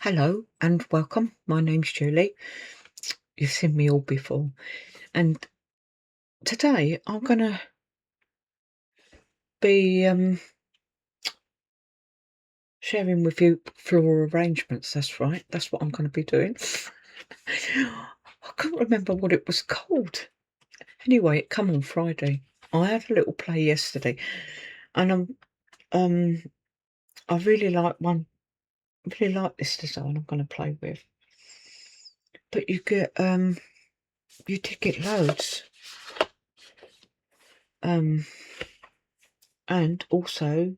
Hello and welcome. My name's Julie. You've seen me all before. And today I'm going to be sharing with you floral arrangements. That's right. That's what I'm going to be doing. I can't remember what it was called. Anyway, it come on Friday. I had a little play yesterday and um I really like one. I really like this design I'm going to play with. But you did get loads. Um and also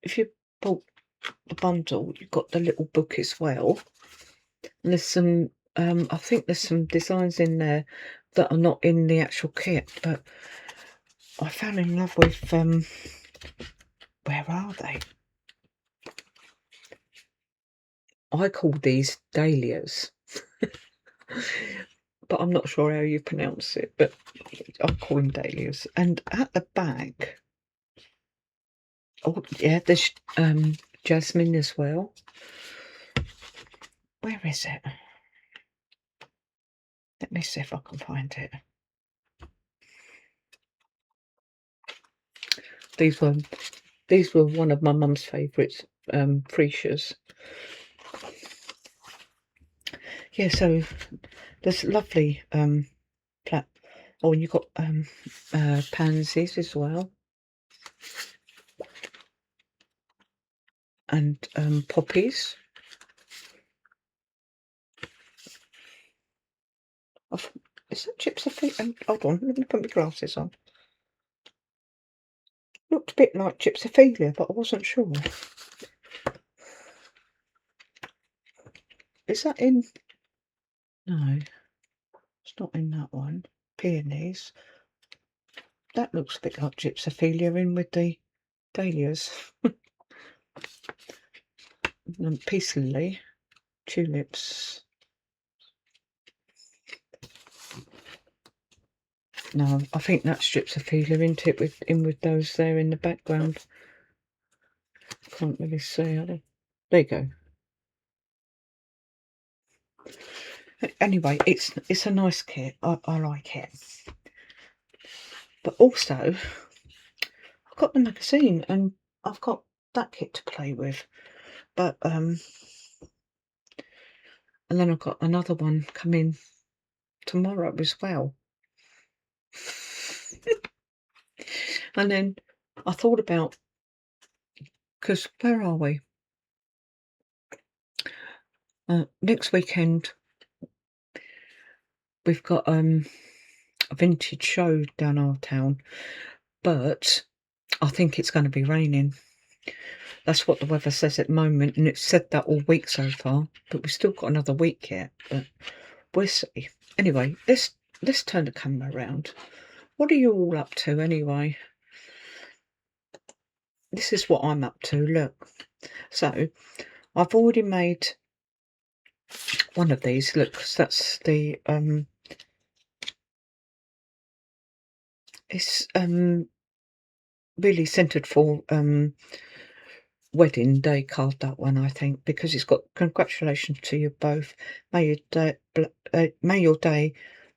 if you bought the bundle, you've got the little book as well. And there's some, I think there's some designs in there that are not in the actual kit, but I fell in love with, where are they? I call these dahlias, but I'm not sure how you pronounce it, but I call them dahlias. And at the back, oh yeah, there's jasmine as well. Where is it? Let me see if I can find it. These were one of my mum's favourites, freesias. Yeah, so there's lovely plat. Oh, and you've got pansies as well, and poppies. Is that gypsophilia? Hold on, let me put my glasses on. Looked a bit like gypsophilia, but I wasn't sure. Is that in? No, it's not in that one. Peonies. That looks a bit like gypsophilia in with the dahlias. And peace lily, tulips. No, I think that's gypsophilia, isn't it? With those there in the background. Can't really see. There you go. Anyway, it's a nice kit. I like it. But also, I've got the magazine and I've got that kit to play with. But and then I've got another one coming tomorrow as well. And then I thought about, because where are we? Next weekend we've got a vintage show down our town, but I think it's going to be raining. That's what the weather says at the moment, and it's said that all week so far, but we've still got another week yet, but we'll see. Anyway, let's turn the camera around. What are you all up to anyway? This is what I'm up to, look. So, I've already made one of these, look, 'cause that's the, it's, really centred for, wedding day card, that one, I think, because it's got congratulations to you both. May your day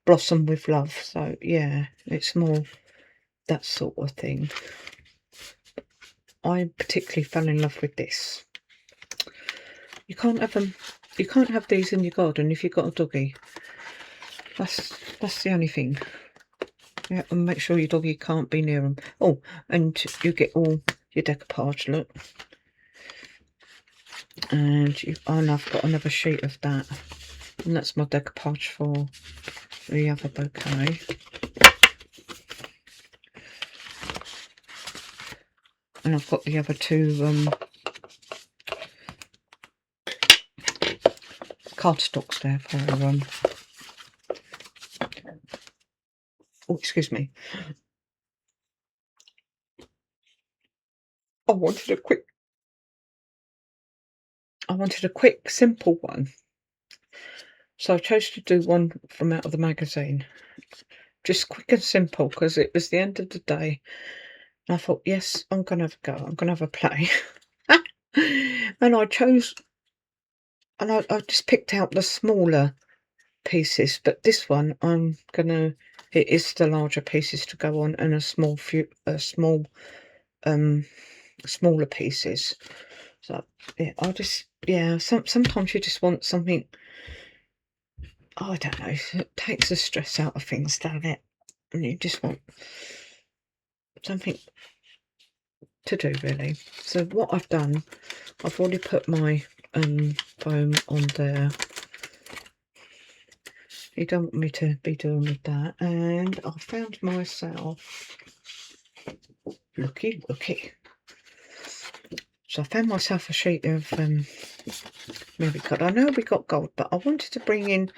blossom with love. So yeah, it's more that sort of thing. I particularly fell in love with this. You can't have them. You can't have these in your garden if you've got a doggy. That's the only thing. Yeah, and make sure your doggy can't be near them. Oh, and you get all your decoupage. Look. And I've got another sheet of that, and that's my decoupage for the other bouquet. And I've got the other two cardstocks there for oh, excuse me. I wanted a quick simple one. So I chose to do one from out of the magazine. Just quick and simple, because it was the end of the day. And I thought, yes, I'm going to have a go. I'm going to have a play. And I chose and I just picked out the smaller pieces, but this one it is the larger pieces to go on, and um smaller pieces. So yeah, sometimes you just want something. Oh, I don't know. It takes the stress out of things, doesn't it? And you just want something to do, really. So what I've done, I've already put my foam on there. You don't want me to be doing with that. And I found myself, looky. So I found myself a sheet of maybe gold. I know we got gold, but I wanted to bring in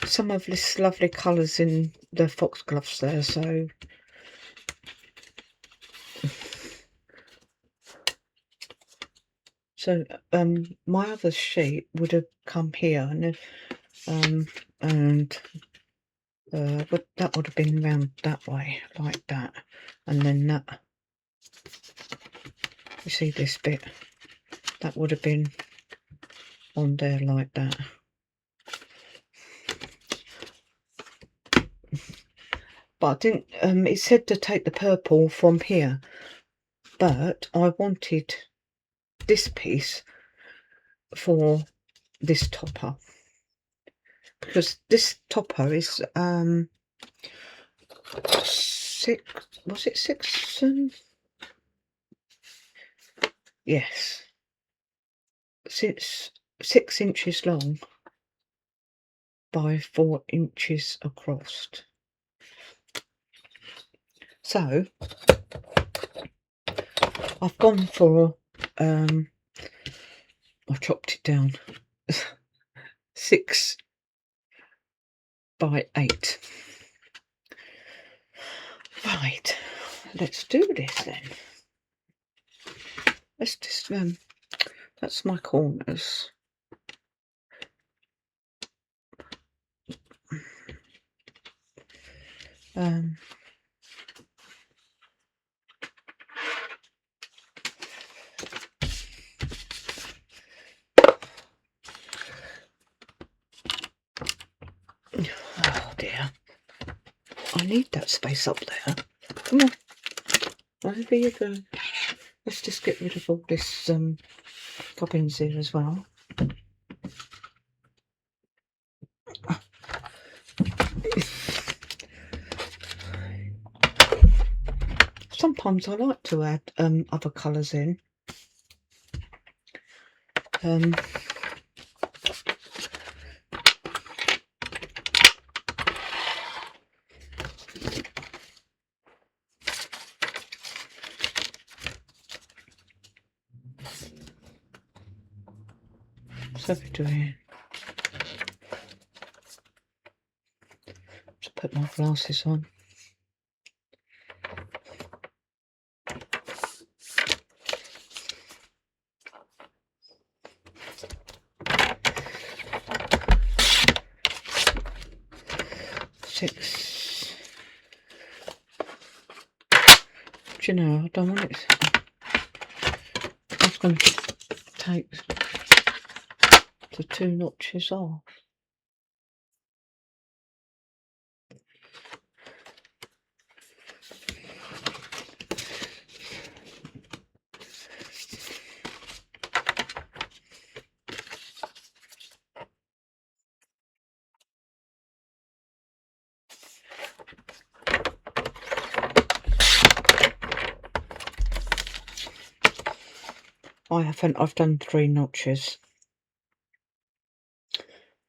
some of this lovely colours in the foxgloves there. So my other sheet would have come here, but that would have been round that way, like that, and then that. You see this bit? That would have been on there like that. But I didn't. It said to take the purple from here, but I wanted this piece for this topper, because this topper is six? Yes, 6 inches long by 4 inches across. So I've gone for I chopped it down 6 by 8. Right, let's do this then. Let's just that's my corners. Oh dear, I need that space up there. Come on, over you go. Let's just get rid of all this gubbins here as well. Sometimes I like to add other colours in. So we're doing. Just put my glasses on. Six. Do you know, I don't want it. I was going to take the 2 notches off. I've done 3 notches.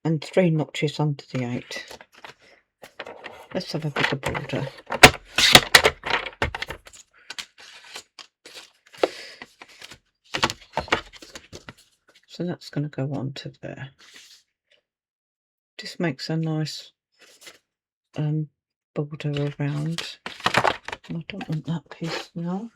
And 3 notches under the 8. Let's have a bigger border. So that's going to go on to there. Just makes a nice border around. And I don't want that piece now.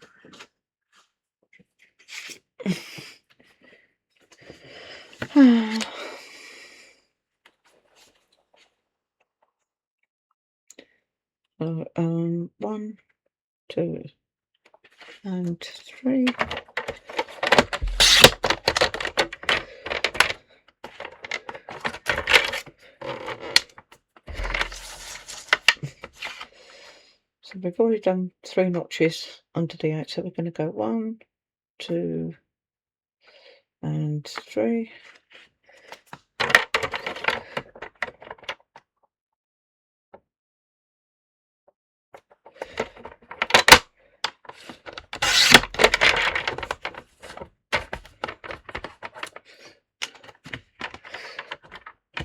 So, 1, 2, and 3. we've already done 3 notches under the 8, so we're going to go 1, 2, and 3.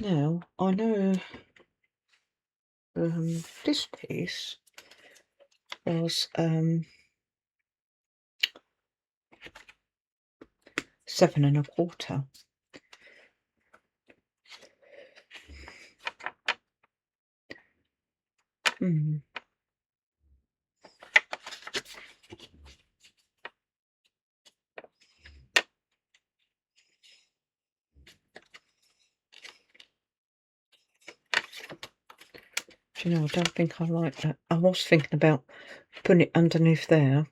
Now, I know this piece was 7 1/4. Hmm. Do you know, I don't think I like that. I was thinking about putting it underneath there.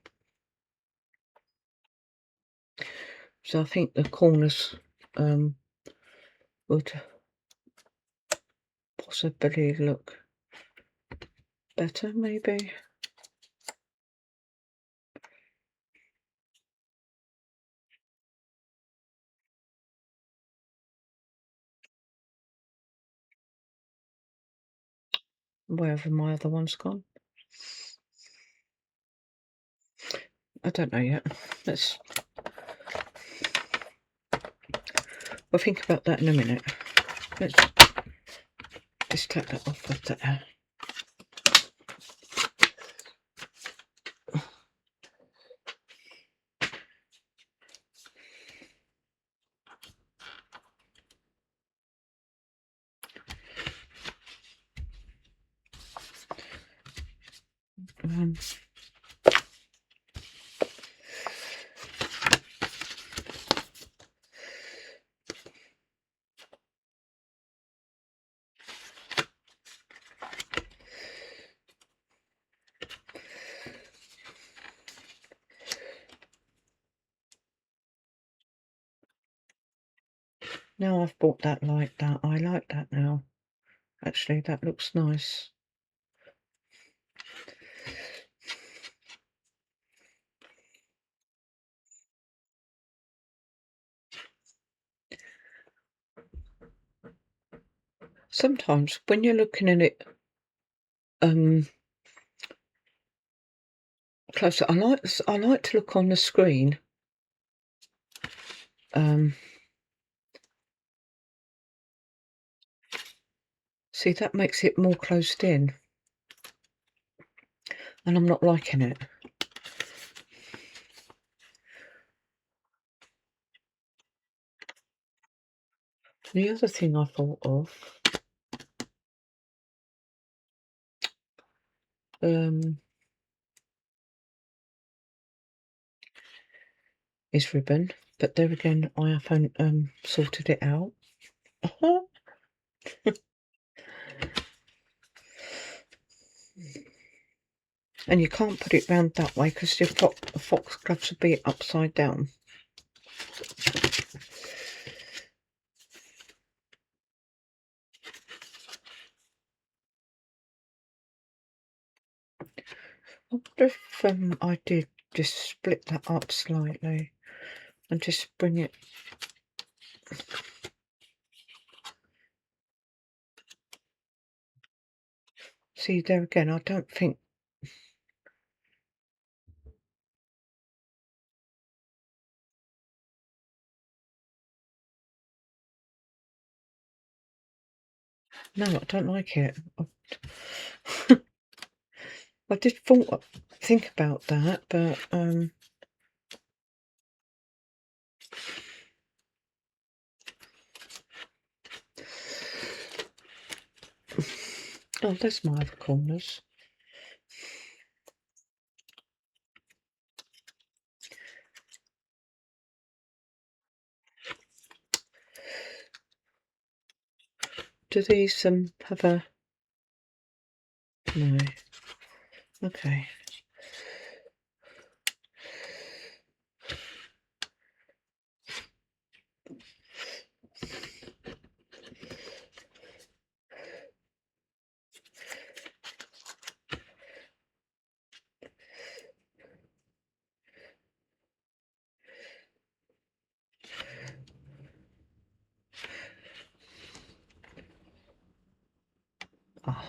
So I think the corners would possibly look better, maybe. Wherever my other one's gone. I don't know yet. We'll think about that in a minute. Let's just take that off of there. Now I've bought that like that. I like that now. Actually, that looks nice. Sometimes when you're looking at it closer, I like to look on the screen. See, that makes it more closed in. And I'm not liking it. The other thing I thought of is ribbon, but there again I haven't sorted it out. And you can't put it round that way because your foxgloves would be upside down. I wonder if I did just split that up slightly and just bring it. See, there again, I don't think. No, I don't like it. I did think about that, but oh, there's my other corners. Do these have a no? Okay.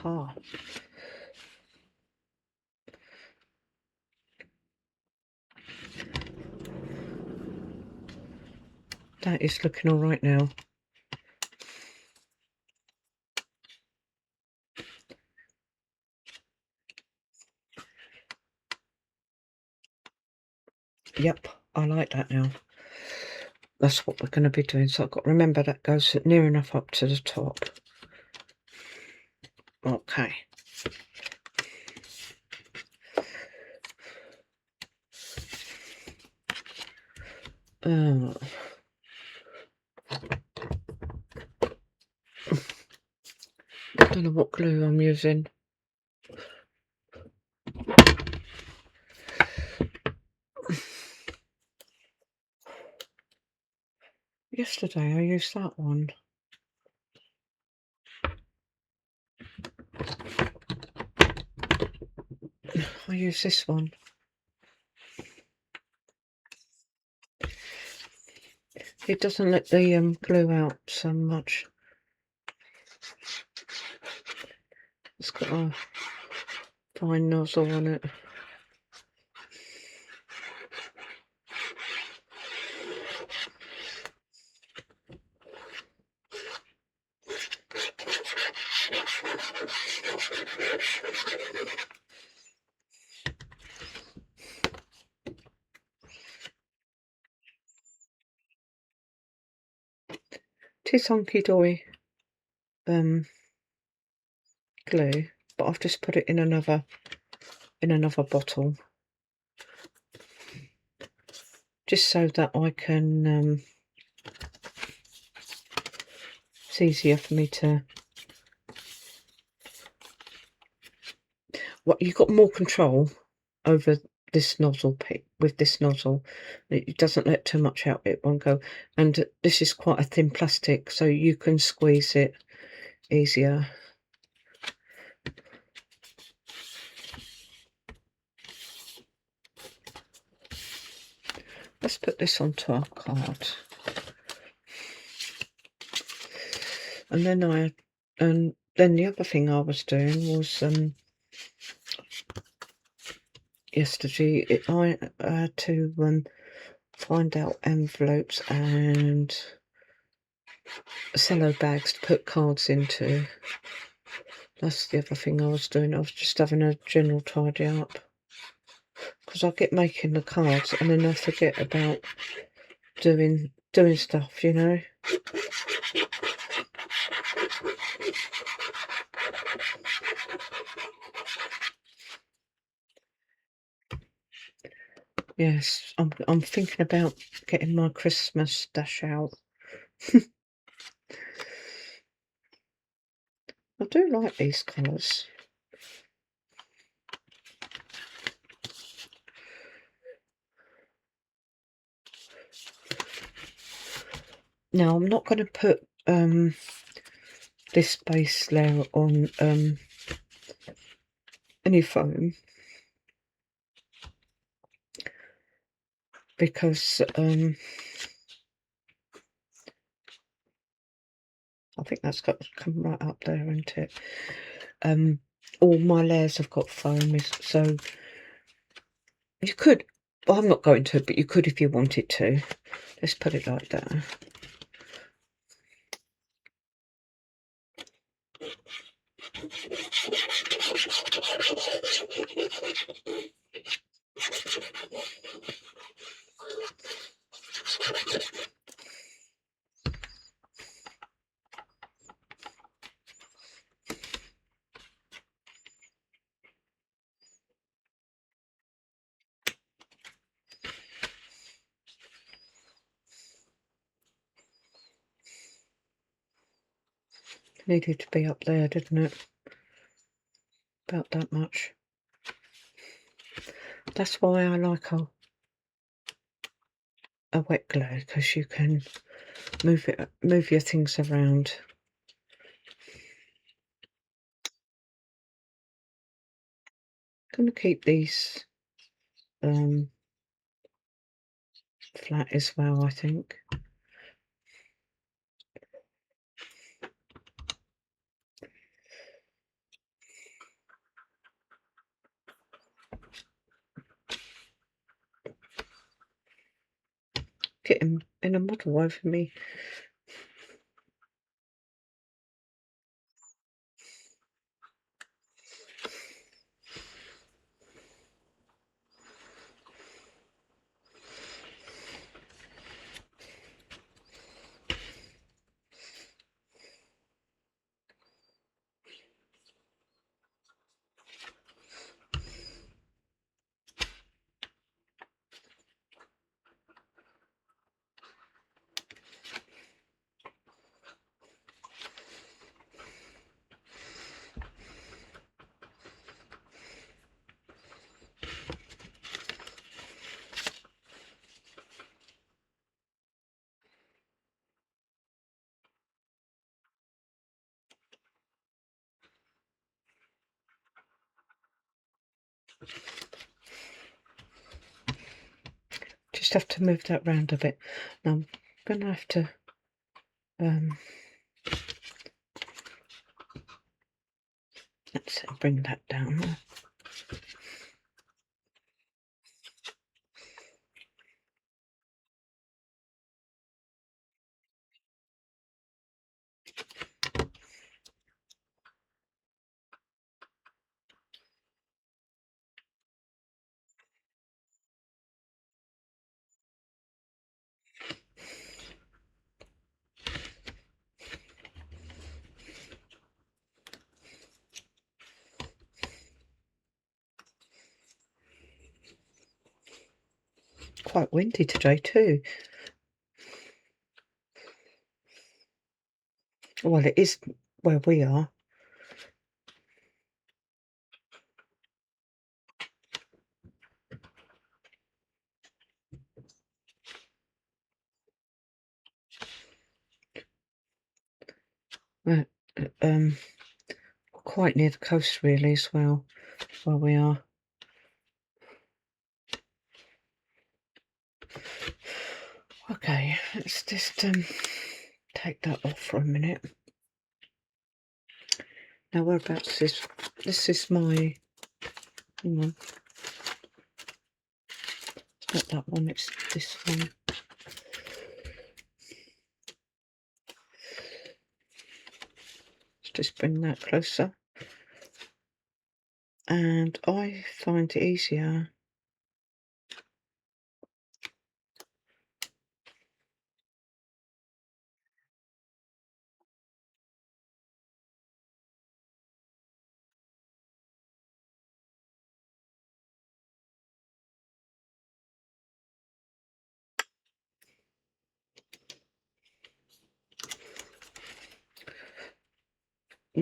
Aha. That is looking all right now. Yep, I like that now. That's what we're going to be doing. So I've got to remember that goes near enough up to the top. Okay. I don't know what glue I'm using. Yesterday I used that one. I use this one. It doesn't let the glue out so much. It's got a fine nozzle on it. Tis honky doy glue, but I've just put it in another bottle, just so that I can. It's easier for me to. What you've got more control over this nozzle with this nozzle. It doesn't let too much out, it won't go. And this is quite a thin plastic, so you can squeeze it easier. Let's put this onto our card. And then the other thing I was doing was yesterday I had to find out envelopes and cello bags to put cards into. That's the other thing I was doing. I was just having a general tidy up, because I get making the cards and then I forget about doing stuff, you know. Yes, I'm thinking about getting my Christmas stash out. I do like these colours. Now I'm not going to put this base layer on any foam, because I think that's got to come right up there, isn't it? All my layers have got foam, so you could, well, I'm not going to, but you could if you wanted to. Let's put it like that. Needed to be up there, didn't it? About that much. That's why I like a wet glue, because you can move your things around. I'm going to keep these flat as well, I think. in a model over me. Just have to move that round a bit. Now I'm gonna have to let's bring that down. Quite windy today too. Well, it is where we are. We're, quite near the coast really as well, where we are. Okay, let's just take that off for a minute. Now whereabouts is this? Is my, hang on, it's not that one, it's this one. Let's just bring that closer. And I find it easier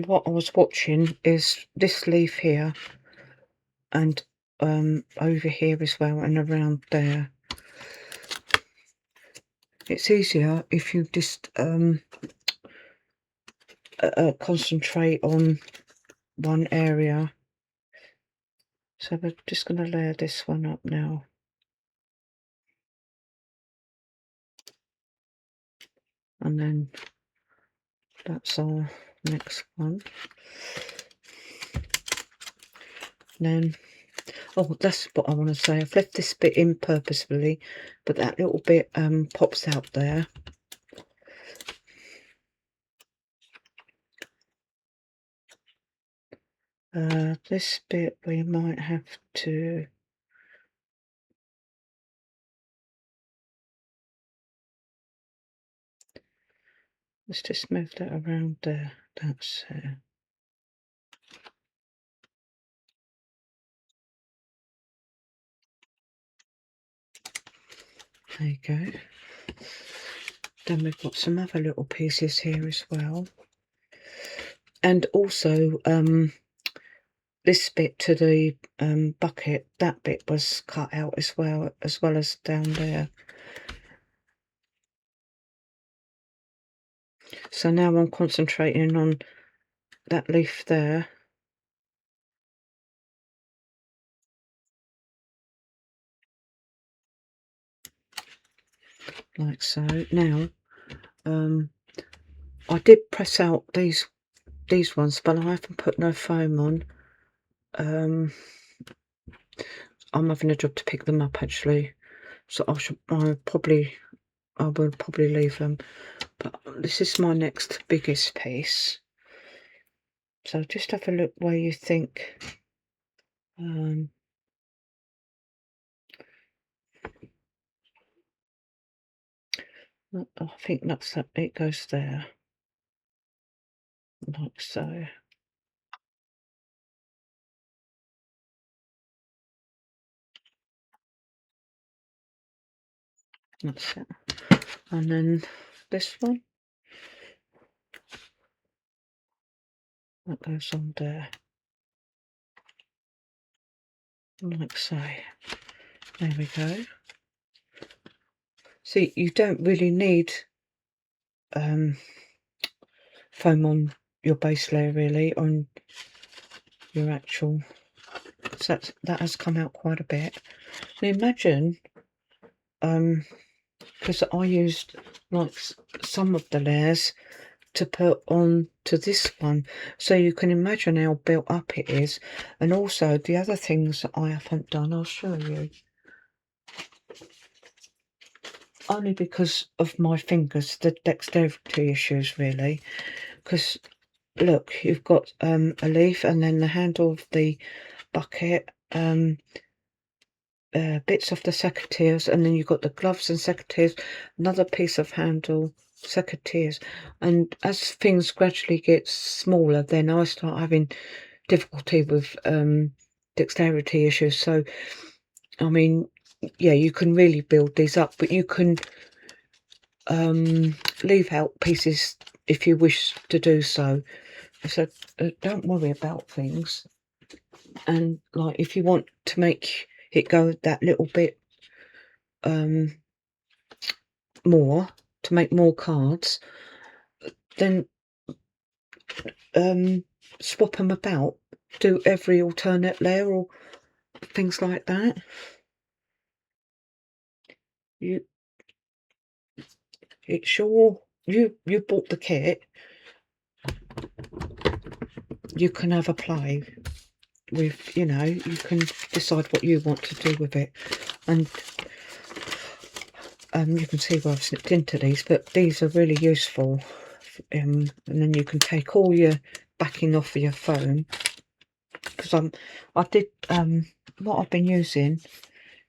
what I was watching is this leaf here and over here as well and around there. It's easier if you just concentrate on one area. So we're just going to layer this one up now. And then that's our next one. Then, oh, that's what I want to say. I've left this bit in purposefully, but that little bit pops out there. This bit we might have to let's just move that around there. That's there you go. Then we've got some other little pieces here as well. And also this bit to the bucket, that bit was cut out as well as down there. So now I'm concentrating on that leaf there. Like so. Now, I did press out these ones, but I haven't put no foam on. I'm having a job to pick them up actually, so I'll probably I will probably leave them. But this is my next biggest piece. So just have a look where you think. I think that's that. It goes there, like so. That's it. And then this one, that goes on there, like so. There we go. See, you don't really need foam on your base layer, really, on your actual. So that has come out quite a bit. And imagine, because I used like some of the layers to put on to this one, so you can imagine how built up it is. And also the other things that I haven't done, I'll show you, only because of my fingers, the dexterity issues really. Because look, you've got a leaf, and then the handle of the bucket, bits of the secateurs, and then you've got the gloves and secateurs, another piece of handle, secateurs. And as things gradually get smaller, then I start having difficulty with dexterity issues. So I mean, yeah, you can really build these up, but you can leave out pieces if you wish to do so. So don't worry about things. And like, if you want to make it go that little bit more, to make more cards, then swap them about, do every alternate layer or things like that. It's your, you bought the kit, you can have a play with, you know, you can decide what you want to do with it. And you can see where I've slipped into these, but these are really useful. And then you can take all your backing off of your phone, because I did what I've been using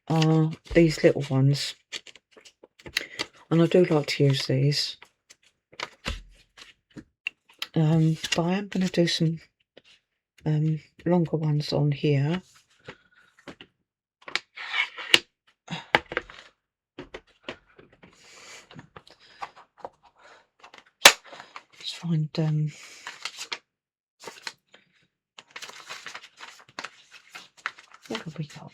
are these little ones, and I do like to use these. But I am going to do some longer ones on here. Let's find what have we got?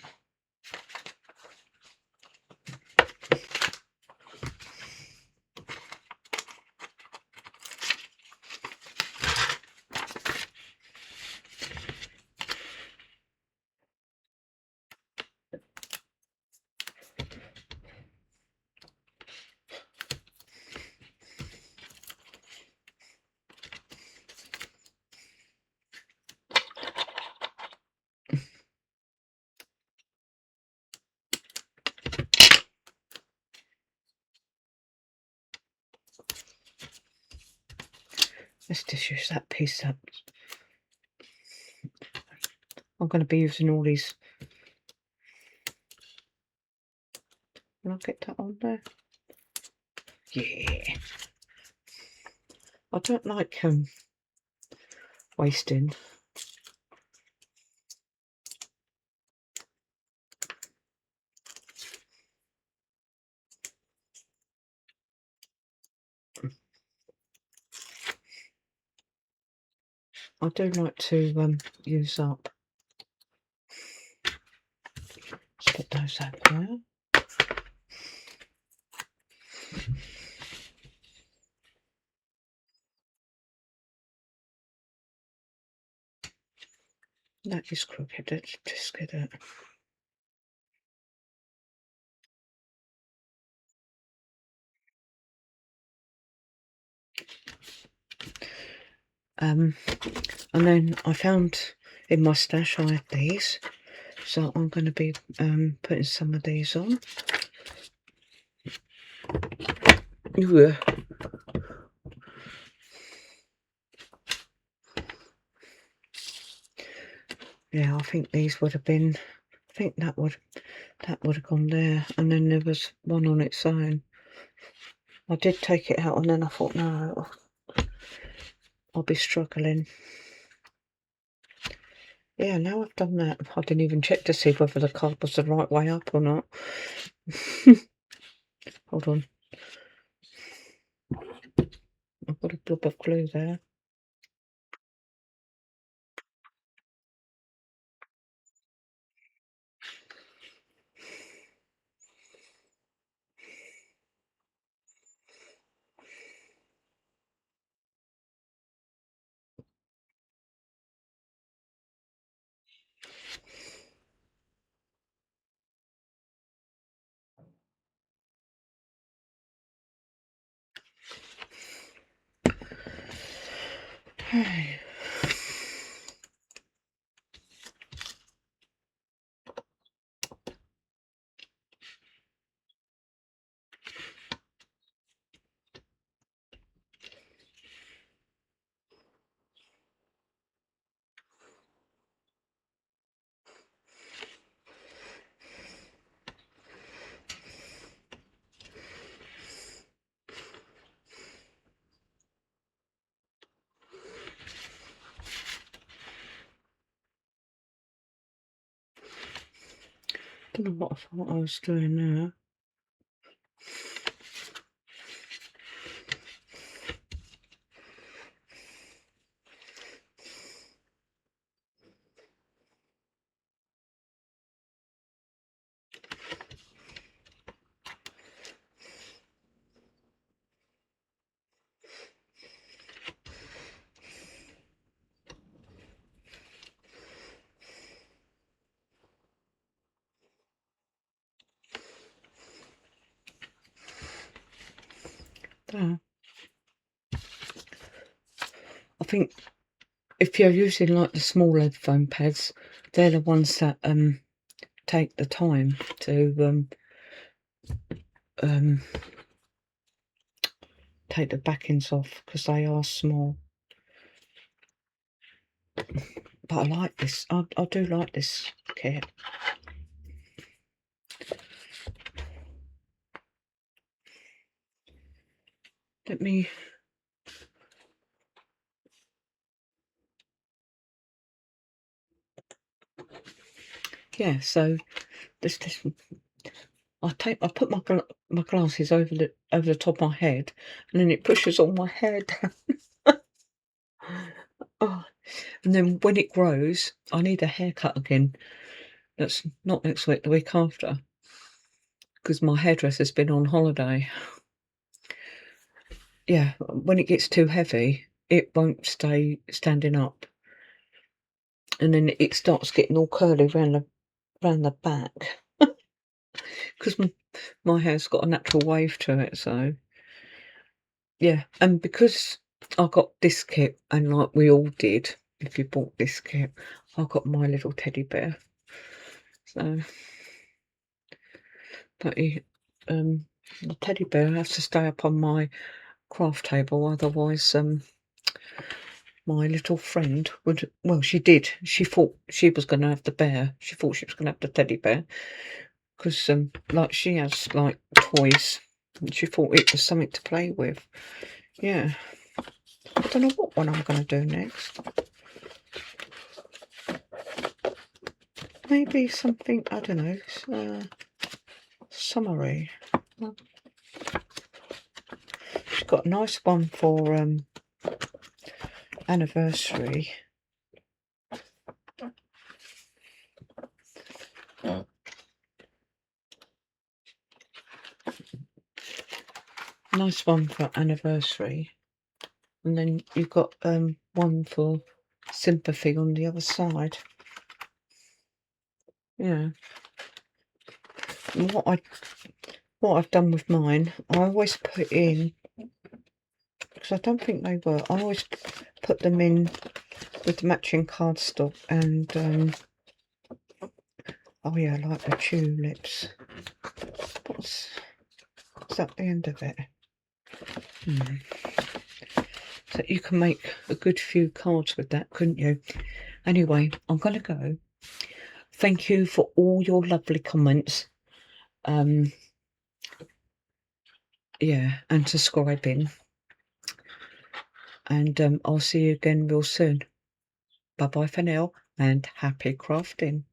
Let's just use that piece up. I'm going to be using all these. Can I get that on there? Yeah. I don't like wasting. I do like to use up. Let's put those out there. That is crooked. Let's just get it. And then I found in my stash I had these, so I'm going to be putting some of these on. Yeah. Yeah, I think these would have been, I think that would have gone there, and then there was one on its own. I did take it out and then I thought, no, I'll be struggling. Yeah, now I've done that, I didn't even check to see whether the card was the right way up or not. Hold on. I've got a blob of glue there. Hey. Don't know what I thought I was doing there. There. I think if you're using like the smaller foam pads, they're the ones that take the time to take the backings off because they are small. But I like this. I do like this kit. Let me. Yeah. So this. I put my glasses over the top of my head, and then it pushes all my hair down. Oh, and then when it grows, I need a haircut again. That's not next week, the week after, because my hairdresser's been on holiday. Yeah, when it gets too heavy, it won't stay standing up, and then it starts getting all curly round the back. Because my hair's got a natural wave to it, so yeah. And because I got this kit, and like we all did, if you bought this kit, I got my little teddy bear. So, but the teddy bear has to stay up on my craft table, otherwise, my little friend would. Well, she did. She thought she was going to have the bear. She thought she was going to have the teddy bear because, like, she has like toys, and she thought it was something to play with. Yeah. I don't know what one I'm going to do next. Maybe something, I don't know, summary. She's got a nice one for anniversary. Nice one for anniversary. And then you've got one for sympathy on the other side. Yeah. And what I've done with mine, I always put in, because I don't think they were, I always put them in with the matching cardstock, and oh yeah, I like the tulips. Is that the end of it? So you can make a good few cards with that, couldn't you? Anyway, I'm going to go. Thank you for all your lovely comments. Yeah, and subscribing. And I'll see you again real soon. Bye bye for now, and happy crafting.